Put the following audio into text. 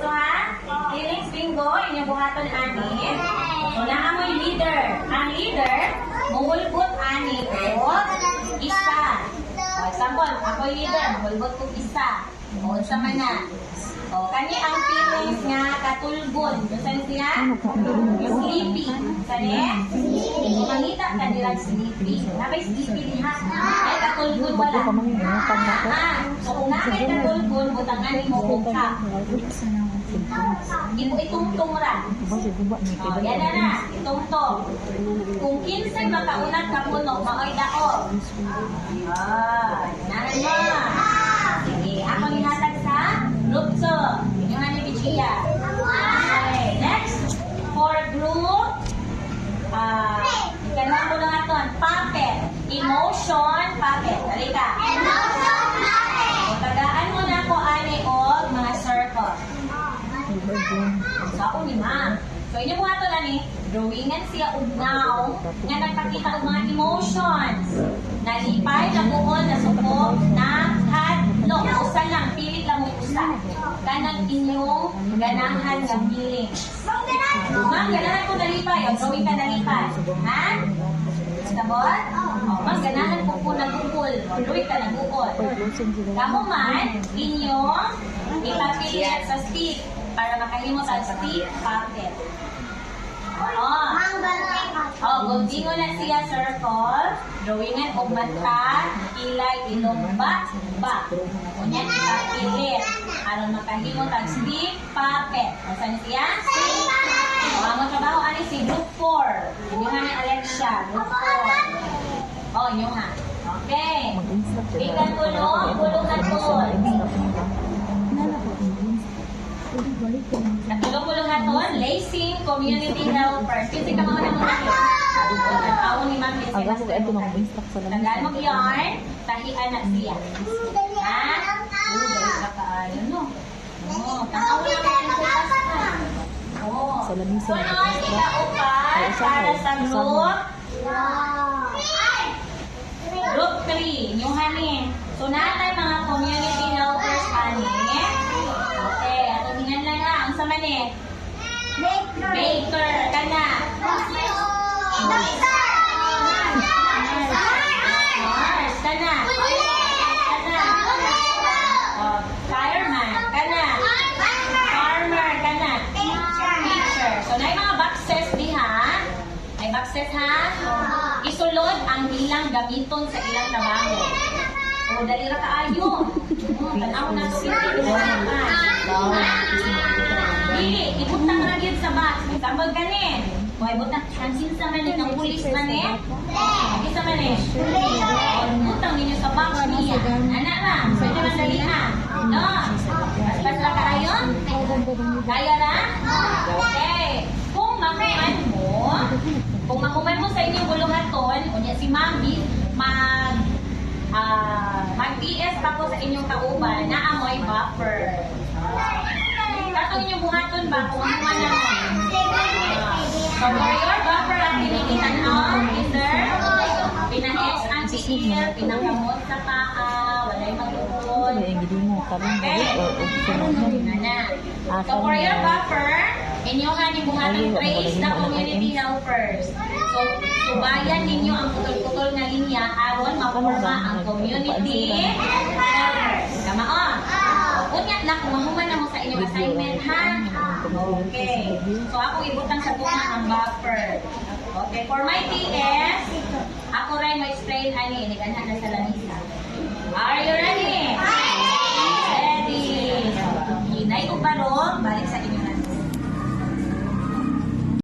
So ha? Felix, Bingo, inyong buhaton ani. Unahan mo yung leader. Ang leader, mahulbot ani o isa. O, example, ako yung leader, mahulbot ko isa. O, sa mana. O, kani ang feelings nga katulbon. Saan siya? Sleepy. Saan mangita ka nilang sleepy. Napay sleepy niya. Ay, katulbon wala. So, kung nakay katulbon, butangan mo ka. Hindi mo itungtong ra. O, yan na. Itungtong. Kung 15 makaunat ka puno, maoy dako. Nanan mo. Sige, ako nihatag sa group 2. Inyong hani Pichia. Okay, next. For group, ikanang mo lang aton, puppet. Emotion, puppet. Halika. O, tagaan mo na ko ani og mga circle. So, ako ni ma'am. So, inyo mga ito lang drawingan siya ugnaw nga nagpakita og mga emotions. Nalipay, nabuon, nasupog, nakadlo. Usa lang, pilit lang mo usa. Kanang inyong ganahan ng feelings. Ma'am, ganahan ko nalipay. O, drawing ka nalipay. Ha? Sabot? O, ma'am, ganahan ko po nagukol. O, drawing ka nagukol. Kamu man, inyong ipapilihan sa stick para makahimot ang stick puppet. Guntingo na siya circle, drawingan og mata, kilay, ilong, ba. Kunyan ipapilit. Aron makahimot ang stick puppet. Saan siya? Ang trabaho ani si group 4. Inyo nga ni Alexia, group 4. Inyo nga. Okay. Ikan tulong na tol. Natulong-tulong naton, lacing, community helpers. Kasi ka mga naman nagtawag ni Ma'am Tandaan mo yarn, tahian na siya. Ha? Balik ka kaayo, no? Tanaw na ka ng bukas na. Tunoy nila upay para sa group 3. Yung hanin. So, natay mga community helpers hanin. Okay, ato tingnan lang ha. Ang sama ni? Baker. Kana. Nurse. Kana. Fireman. Kana. Farmer. Kana. Teacher. So, na yung mga boxes diha. Ay boxes ha. Isulod ang ilang gamiton sa ilang trabaho. O, dali ra kaayo. Tanaw na ito Dili, ibutang na yun sa box. Tambag ka ni. O, ibutang. Kansin sa manin ng pulis manin. Isa manin. Ibutang ninyo sa box niya. Anak na. Pwede man dali na. No? Basta ra kaayo? Kaya na? Okay. Kung makuman mo sa inyong gulungaton, kunya si Mami, mag-PS pa ko sa inyong kauban na amoy buffer. Katong inyong buhaton ba kung ano na mo? So for your buffer ang tinikitan either pinahes ang tiil, pinakamot sa paa, walay mag-ukod. Okay? So for your buffer, inyohan yung buhaton trace na community helpers. So, subayan ninyo ang putol-putol na linya aron maporma ang community helpers. Tama o? Unya na, kung mahuman na mo sa inyong assignment, ha? Okay. So, ako ibutang sa bunga ang buffer. Okay. For my TS, ako rin mag-explain ani, iniganhan na sa lamisa. Are you ready?